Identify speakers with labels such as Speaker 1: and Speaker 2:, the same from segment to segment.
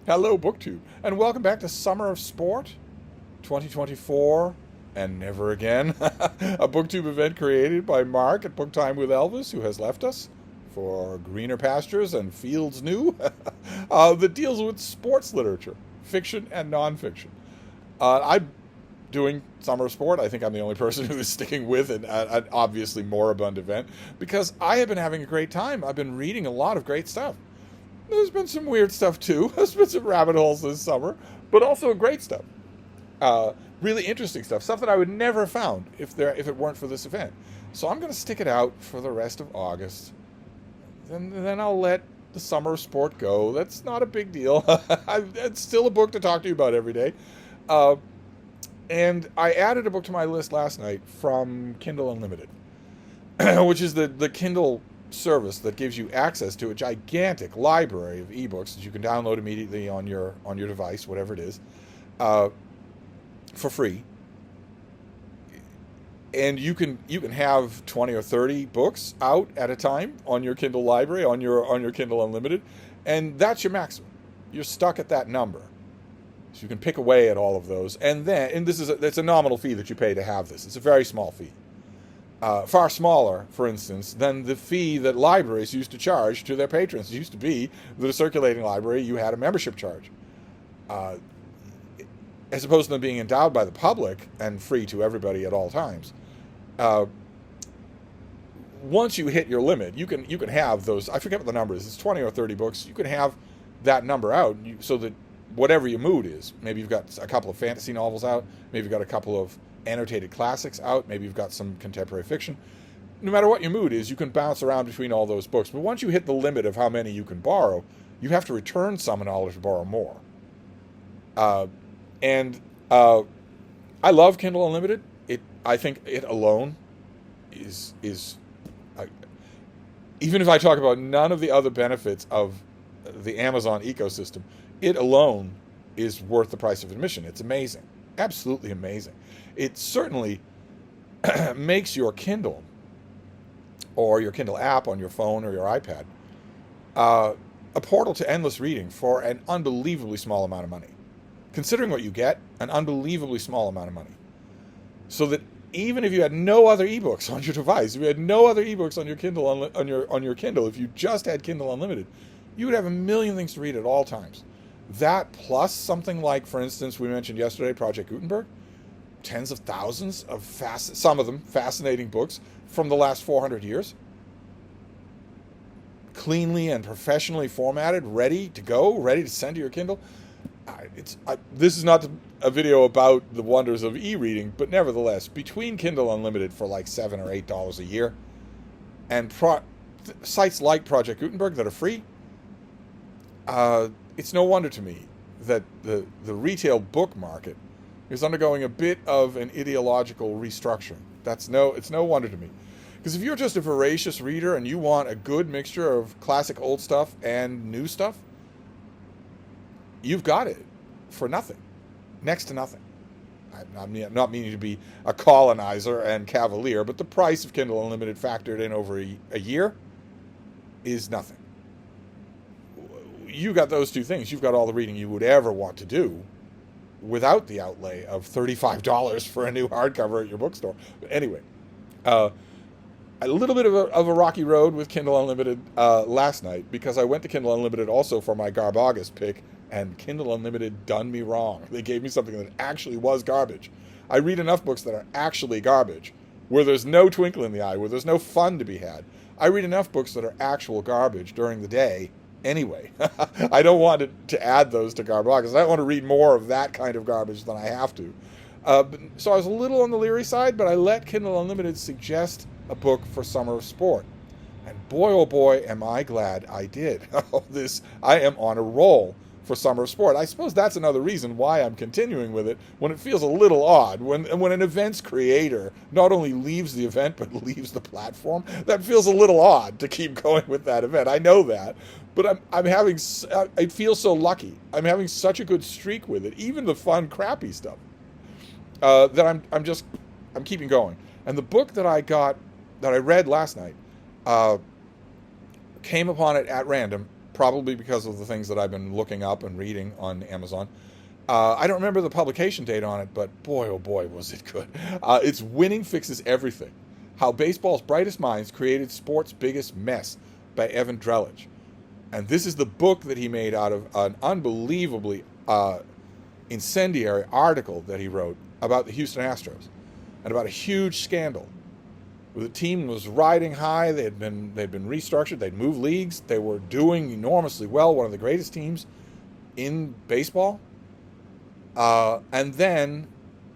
Speaker 1: Hello, BookTube, and welcome back to Summer of Sport 2024 and Never Again, a BookTube event created by Mark at Book Time with Elvis, who has left us for greener pastures and fields new, that deals with sports literature, fiction and nonfiction. I'm doing Summer of Sport. I think I'm the only person who is sticking with an obviously moribund event because I have been having a great time. I've been reading a lot of great stuff. There's been some weird stuff too. There's been some rabbit holes this summer, but also great stuff. Really interesting stuff that I would never have found if it weren't for this event. So I'm going to stick it out for the rest of August. Then I'll let the Summer of Sport go. That's not a big deal. It's still a book to talk to you about every day. And I added a book to my list last night from Kindle Unlimited, which is the Kindle service that gives you access to a gigantic library of ebooks that you can download immediately on your device, whatever it is, for free. And you can have 20 or 30 books out at a time on your Kindle library, on your Kindle Unlimited, and that's your maximum. You're stuck at that number. So you can pick away at all of those, and it's a nominal fee that you pay to have this. It's a very small fee. Far smaller, for instance, than the fee that libraries used to charge to their patrons. It used to be that a circulating library, you had a membership charge. As opposed to them being endowed by the public and free to everybody at all times. Once you hit your limit, you can have those, I forget what the number is, it's 20 or 30 books, you can have that number out so that whatever your mood is, maybe you've got a couple of fantasy novels out, maybe you've got a couple of annotated classics out, maybe you've got some contemporary fiction. No matter what your mood is, you can bounce around between all those books. But once you hit the limit of how many you can borrow, you have to return some in order to borrow more. I love Kindle Unlimited. I think it alone is even if I talk about none of the other benefits of the Amazon ecosystem, it alone is worth the price of admission. It's amazing. Absolutely amazing. It certainly makes your Kindle or your Kindle app on your phone or your iPad a portal to endless reading for an unbelievably small amount of money. Considering what you get, an unbelievably small amount of money. So that even if you had no other ebooks on your device, if you had no other ebooks on your Kindle on your Kindle, if you just had Kindle Unlimited, you would have a million things to read at all times. That plus something like, for instance, we mentioned yesterday, Project Gutenberg, tens of thousands of some of them fascinating books from the last 400 years, cleanly and professionally formatted, ready to go, ready to send to your Kindle. This is not a video about the wonders of e-reading, but nevertheless, between Kindle Unlimited for like $7 or $8 a year, and sites like Project Gutenberg that are free, it's no wonder to me that the retail book market is undergoing a bit of an ideological restructuring. It's no wonder to me. Because if you're just a voracious reader and you want a good mixture of classic old stuff and new stuff, you've got it for nothing. Next to nothing. I'm not meaning to be a colonizer and cavalier, but the price of Kindle Unlimited factored in over a year is nothing. You got those two things. You've got all the reading you would ever want to do without the outlay of $35 for a new hardcover at your bookstore. But anyway, a little bit of a rocky road with Kindle Unlimited last night because I went to Kindle Unlimited also for my Garbagus pick, and Kindle Unlimited done me wrong. They gave me something that actually was garbage. I read enough books that are actually garbage, where there's no twinkle in the eye, where there's no fun to be had. I read enough books that are actual garbage during the day anyway. I don't want to add those to Garbagus. I don't want to read more of that kind of garbage than I have to. So I was a little on the leery side, but I let Kindle Unlimited suggest a book for Summer of Sport. And boy, oh boy, am I glad I did. I am on a roll for Summer of Sport. I suppose that's another reason why I'm continuing with it when it feels a little odd. When an event's creator not only leaves the event, but leaves the platform, that feels a little odd to keep going with that event. I know that. But I feel so lucky. I'm having such a good streak with it, even the fun, crappy stuff, that I'm keeping going. And the book that I read last night, came upon it at random probably because of the things that I've been looking up and reading on Amazon. I don't remember the publication date on it, but boy, oh boy, was it good. It's Winning Fixes Everything: How Baseball's Brightest Minds Created Sport's Biggest Mess by Evan Drellich. And this is the book that he made out of an unbelievably incendiary article that he wrote about the Houston Astros and about a huge scandal. The team was riding high. They'd been restructured. They'd moved leagues. They were doing enormously well, one of the greatest teams in baseball. And then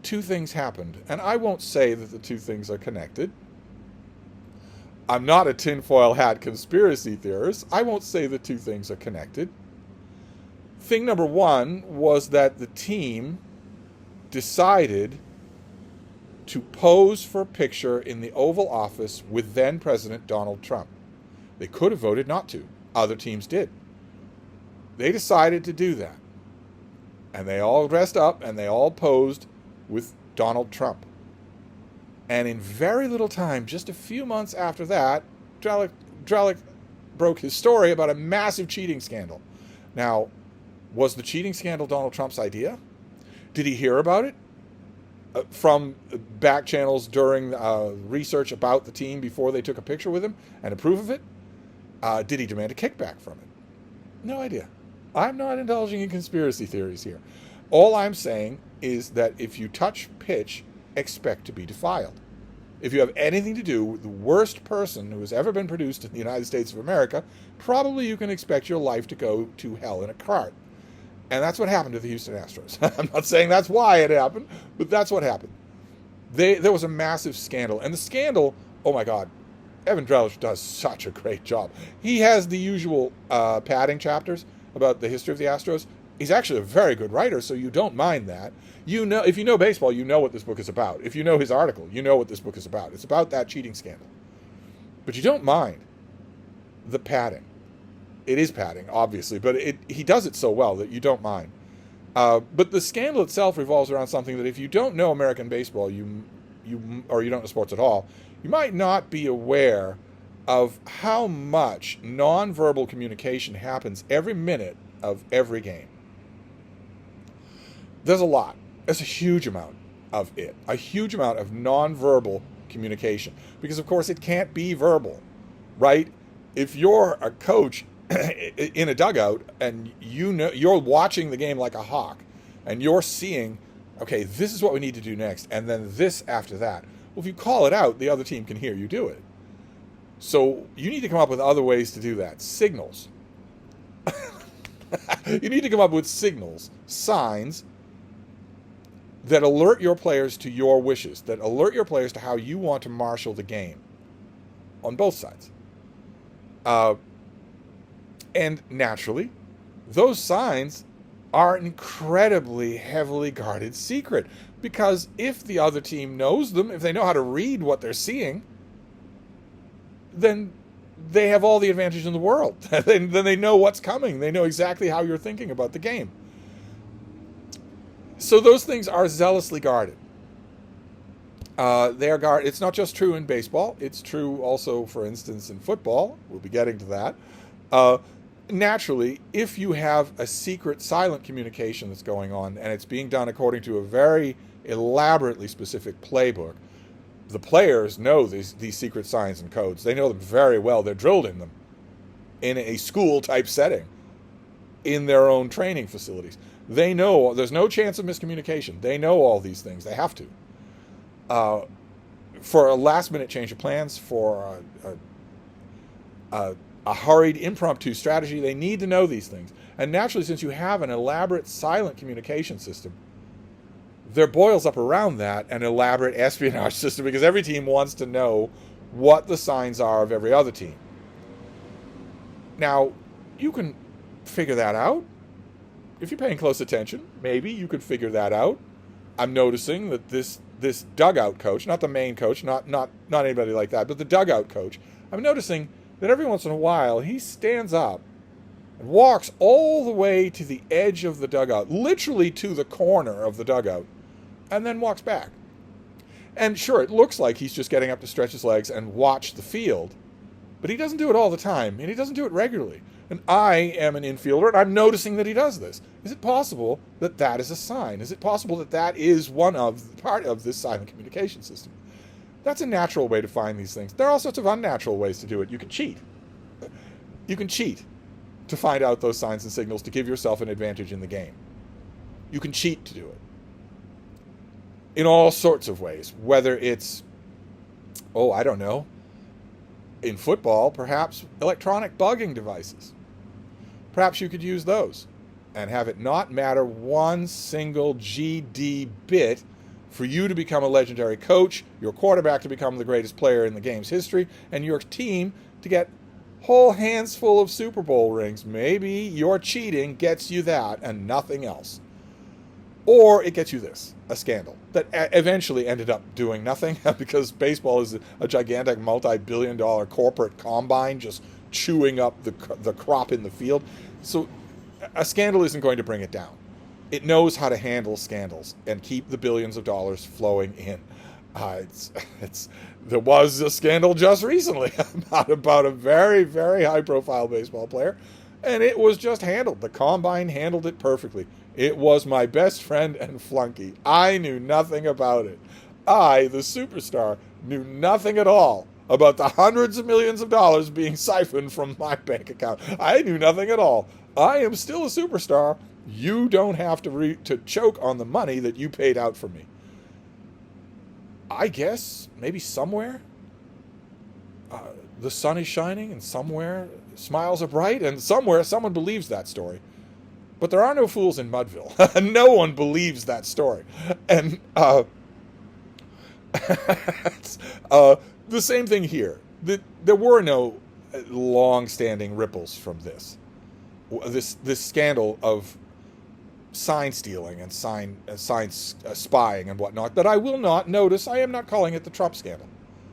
Speaker 1: two things happened. And I won't say that the two things are connected. I'm not a tinfoil hat conspiracy theorist. I won't say the two things are connected. Thing number one was that the team decided to pose for a picture in the Oval Office with then President Donald Trump. They could have voted not to. Other teams did. They decided to do that. And they all dressed up and they all posed with Donald Trump. And in very little time, just a few months after that, Drellich broke his story about a massive cheating scandal. Now, was the cheating scandal Donald Trump's idea? Did he hear about it from back channels during research about the team before they took a picture with him and approve of it? Did he demand a kickback from it? No idea. I'm not indulging in conspiracy theories here. All I'm saying is that if you touch pitch, expect to be defiled. If you have anything to do with the worst person who has ever been produced in the United States of America, probably you can expect your life to go to hell in a cart. And that's what happened to the Houston Astros. I'm not saying that's why it happened, but that's what happened. There was a massive scandal. And the scandal, oh my God, Evan Drellich does such a great job. He has the usual padding chapters about the history of the Astros. He's actually a very good writer, so you don't mind that. You know, if you know baseball, you know what this book is about. If you know his article, you know what this book is about. It's about that cheating scandal. But you don't mind the padding. It is padding, obviously, but he does it so well that you don't mind. But the scandal itself revolves around something that if you don't know American baseball, or you don't know sports at all, you might not be aware of how much nonverbal communication happens every minute of every game. There's a lot. There's a huge amount of it. A huge amount of nonverbal communication. Because, of course, it can't be verbal, right? If you're a coach in a dugout and you know you're watching the game like a hawk and you're seeing, okay, this is what we need to do next, and then this after that. Well, if you call it out, the other team can hear you do it. So you need to come up with other ways to do that. Signals. You need to come up with signals, signs that alert your players to your wishes, that alert your players to how you want to marshal the game on both sides. And naturally, those signs are an incredibly heavily guarded secret, because if the other team knows them, if they know how to read what they're seeing, then they have all the advantage in the world. Then they know what's coming. They know exactly how you're thinking about the game. So those things are zealously guarded. They are guarded. It's not just true in baseball. It's true also, for instance, in football. We'll be getting to that. Naturally, if you have a secret silent communication that's going on and it's being done according to a very elaborately specific playbook, the players know these secret signs and codes. They know them very well. They're drilled in them in a school-type setting in their own training facilities. They know there's no chance of miscommunication. They know all these things. They have to. For a last-minute change of plans, for a hurried impromptu strategy, they need to know these things. And naturally, since you have an elaborate silent communication system, there boils up around that an elaborate espionage system, because every team wants to know what the signs are of every other team. Now, you can figure that out. If you're paying close attention, maybe you could figure that out. I'm noticing that this dugout coach, not the main coach, not anybody like that, but the dugout coach, I'm noticing that every once in a while he stands up and walks all the way to the edge of the dugout, literally to the corner of the dugout, and then walks back. And sure, it looks like he's just getting up to stretch his legs and watch the field, but he doesn't do it all the time, and he doesn't do it regularly. and I am an infielder, and I'm noticing that he does this. Is it possible that that is a sign? Is it possible that that is part of this silent communication system? That's a natural way to find these things. There are all sorts of unnatural ways to do it. You can cheat. You can cheat to find out those signs and signals to give yourself an advantage in the game. You can cheat to do it in all sorts of ways, whether it's, I don't know, in football, perhaps electronic bugging devices. Perhaps you could use those and have it not matter one single GD bit for you to become a legendary coach, your quarterback to become the greatest player in the game's history, and your team to get whole hands full of Super Bowl rings. Maybe your cheating gets you that and nothing else. Or it gets you this, a scandal that eventually ended up doing nothing because baseball is a gigantic multi-billion-dollar corporate combine just chewing up the crop in the field. So a scandal isn't going to bring it down. It knows how to handle scandals and keep the billions of dollars flowing in. There was a scandal just recently about a very, very high-profile baseball player, and it was just handled. The combine handled it perfectly. It was my best friend and flunky. I knew nothing about it. I, the superstar, knew nothing at all about the hundreds of millions of dollars being siphoned from my bank account. I knew nothing at all. I am still a superstar. You don't have to choke on the money that you paid out for me. I guess maybe somewhere the sun is shining and somewhere smiles are bright and somewhere someone believes that story. But there are no fools in Mudville. No one believes that story. And the same thing here. There were no long-standing ripples from this scandal of sign stealing and sign spying and whatnot that I will not notice. I am not calling it the Trump scandal.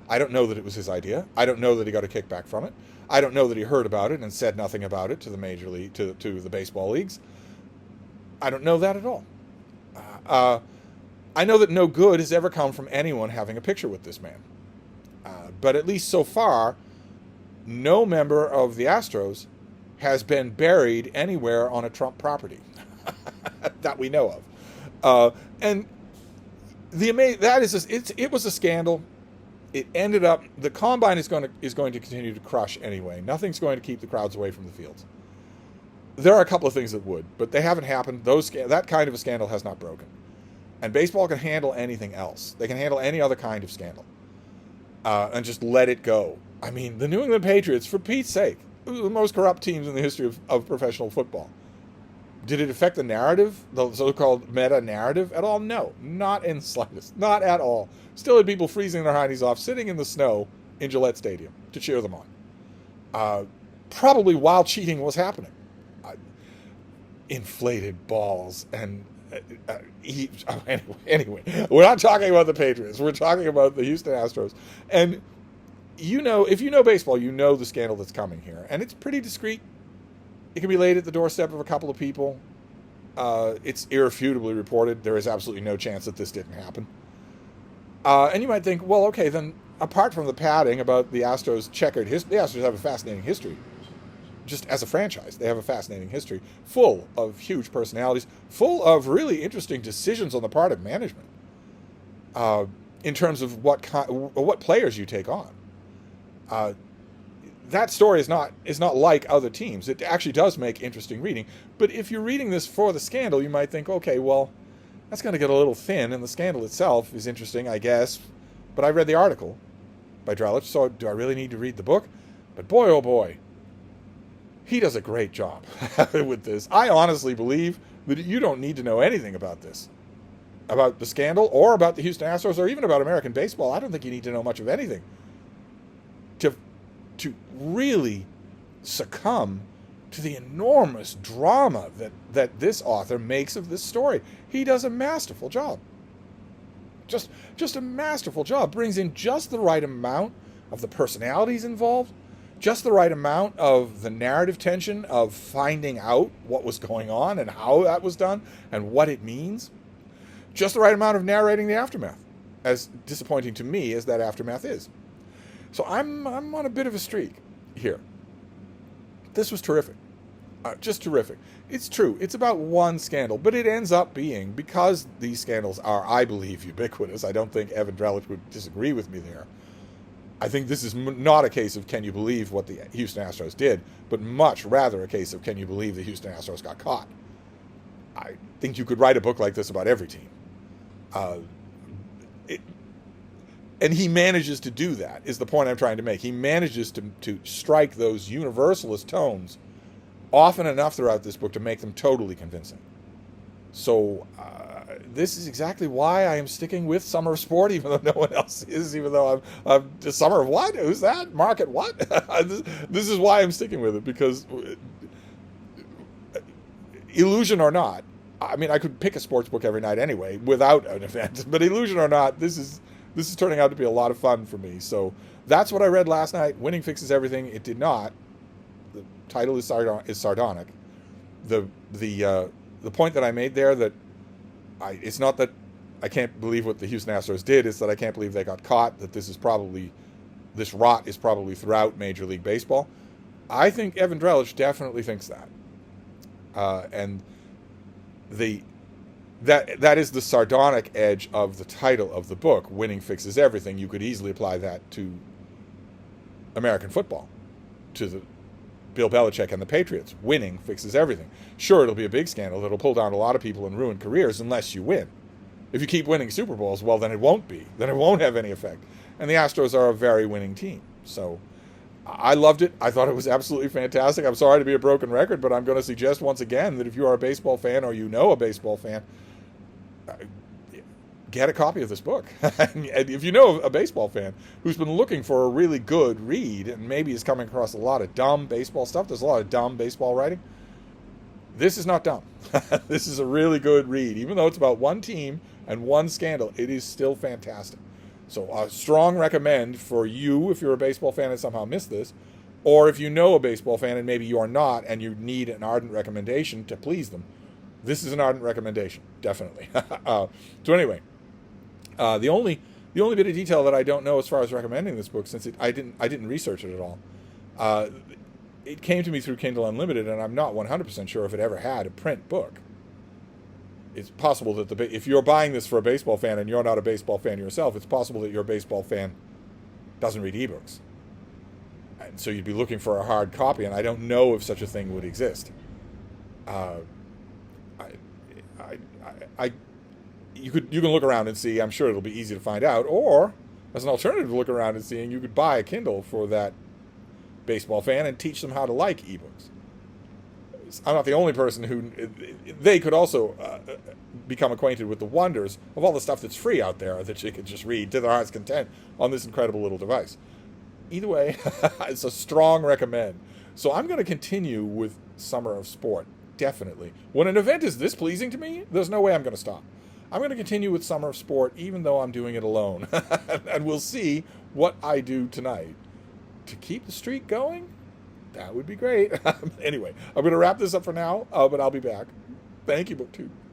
Speaker 1: I don't know that it was his idea. I don't know that he got a kickback from it. I don't know that he heard about it and said nothing about it to the major league, to the baseball leagues. I don't know that at all. I know that no good has ever come from anyone having a picture with this man. But at least so far, no member of the Astros has been buried anywhere on a Trump property that we know of. And it was a scandal. It ended up, the combine is going to continue to crush anyway. Nothing's going to keep the crowds away from the fields. There are a couple of things that would, but they haven't happened. That kind of a scandal has not broken. And baseball can handle anything else. They can handle any other kind of scandal and just let it go. I mean, the New England Patriots, for Pete's sake, the most corrupt teams in the history of professional football. Did it affect the narrative, the so-called meta-narrative at all? No, not in the slightest. Not at all. Still had people freezing their hindies off, sitting in the snow in Gillette Stadium to cheer them on. Probably while cheating was happening. Inflated balls and anyway, we're not talking about the Patriots. We're talking about the Houston Astros. And if you know baseball, you know the scandal that's coming here. And it's pretty discreet. It can be laid at the doorstep of a couple of people. It's irrefutably reported. There is absolutely no chance that this didn't happen. And you might think, well, okay, then apart from the padding about the Astros' checkered history, the Astros have a fascinating history. Just as a franchise, they have a fascinating history, full of huge personalities, full of really interesting decisions on the part of management in terms of what players you take on. That story is not like other teams. It actually does make interesting reading. But if you're reading this for the scandal, you might think, okay, well, that's going to get a little thin, and the scandal itself is interesting, I guess. But I read the article by Drelich, so do I really need to read the book? But boy, oh boy, he does a great job with this. I honestly believe that you don't need to know anything about this, about the scandal or about the Houston Astros or even about American baseball. I don't think you need to know much of anything to really succumb to the enormous drama that this author makes of this story. He does a masterful job. Just a masterful job. Brings in just the right amount of the personalities involved, just the right amount of the narrative tension of finding out what was going on and how that was done and what it means. Just the right amount of narrating the aftermath, as disappointing to me as that aftermath is. So I'm on a bit of a streak here. This was terrific. Just terrific. It's true. It's about one scandal, but it ends up being, because these scandals are, I believe, ubiquitous. I don't think Evan Drellich would disagree with me there. I think this is not a case of can you believe what the Houston Astros did, but much rather a case of can you believe the Houston Astros got caught. I think you could write a book like this about every team. And he manages to do that, is the point I'm trying to make. He manages to strike those universalist tones often enough throughout this book to make them totally convincing. So this is exactly why I am sticking with Summer of Sport, even though no one else is, even though I'm just Summer of what? Who's that? Market what? This is why I'm sticking with it, because illusion or not, I mean, I could pick a sports book every night anyway without an event, but illusion or not, this is turning out to be a lot of fun for me. So that's what I read last night. Winning Fixes Everything. It did not. The title is sardonic. The point that I made there, that it's not that I can't believe what the Houston Astros did, it's that I can't believe they got caught, that this rot is probably throughout Major League Baseball. I think Evan Drellich definitely thinks that. And that is the sardonic edge of the title of the book, Winning Fixes Everything. You could easily apply that to American football, to the Bill Belichick and the Patriots. Winning fixes everything. Sure, it'll be a big scandal that'll pull down a lot of people and ruin careers unless you win. If you keep winning Super Bowls, well, then it won't be. Then it won't have any effect. And the Astros are a very winning team. So I loved it. I thought it was absolutely fantastic. I'm sorry to be a broken record, but I'm going to suggest once again that if you are a baseball fan or you know a baseball fan, get a copy of this book. And if you know a baseball fan who's been looking for a really good read and maybe is coming across a lot of dumb baseball stuff, there's a lot of dumb baseball writing, this is not dumb. This is a really good read. Even though it's about one team and one scandal, it is still fantastic. So a strong recommend for you if you're a baseball fan and somehow missed this, or if you know a baseball fan and maybe you are not and you need an ardent recommendation to please them. This is an ardent recommendation, definitely. So anyway, the only bit of detail that I don't know as far as recommending this book, since I didn't research it at all, it came to me through Kindle Unlimited, and I'm not 100% sure if it ever had a print book. It's possible that if you're buying this for a baseball fan and you're not a baseball fan yourself, it's possible that your baseball fan doesn't read ebooks, and so you'd be looking for a hard copy. And I don't know if such a thing would exist. You can look around and see. I'm sure it'll be easy to find out. Or, as an alternative to look around and seeing, you could buy a Kindle for that baseball fan and teach them how to like ebooks. I'm not the only person who... They could also become acquainted with the wonders of all the stuff that's free out there that you could just read to their heart's content on this incredible little device. Either way, it's a strong recommend. So I'm going to continue with Summer of Sport, definitely. When an event is this pleasing to me, there's no way I'm going to stop. I'm going to continue with Summer of Sport, even though I'm doing it alone. And we'll see what I do tonight. To keep the streak going, that would be great. Anyway, I'm going to wrap this up for now, but I'll be back. Thank you, BookTube.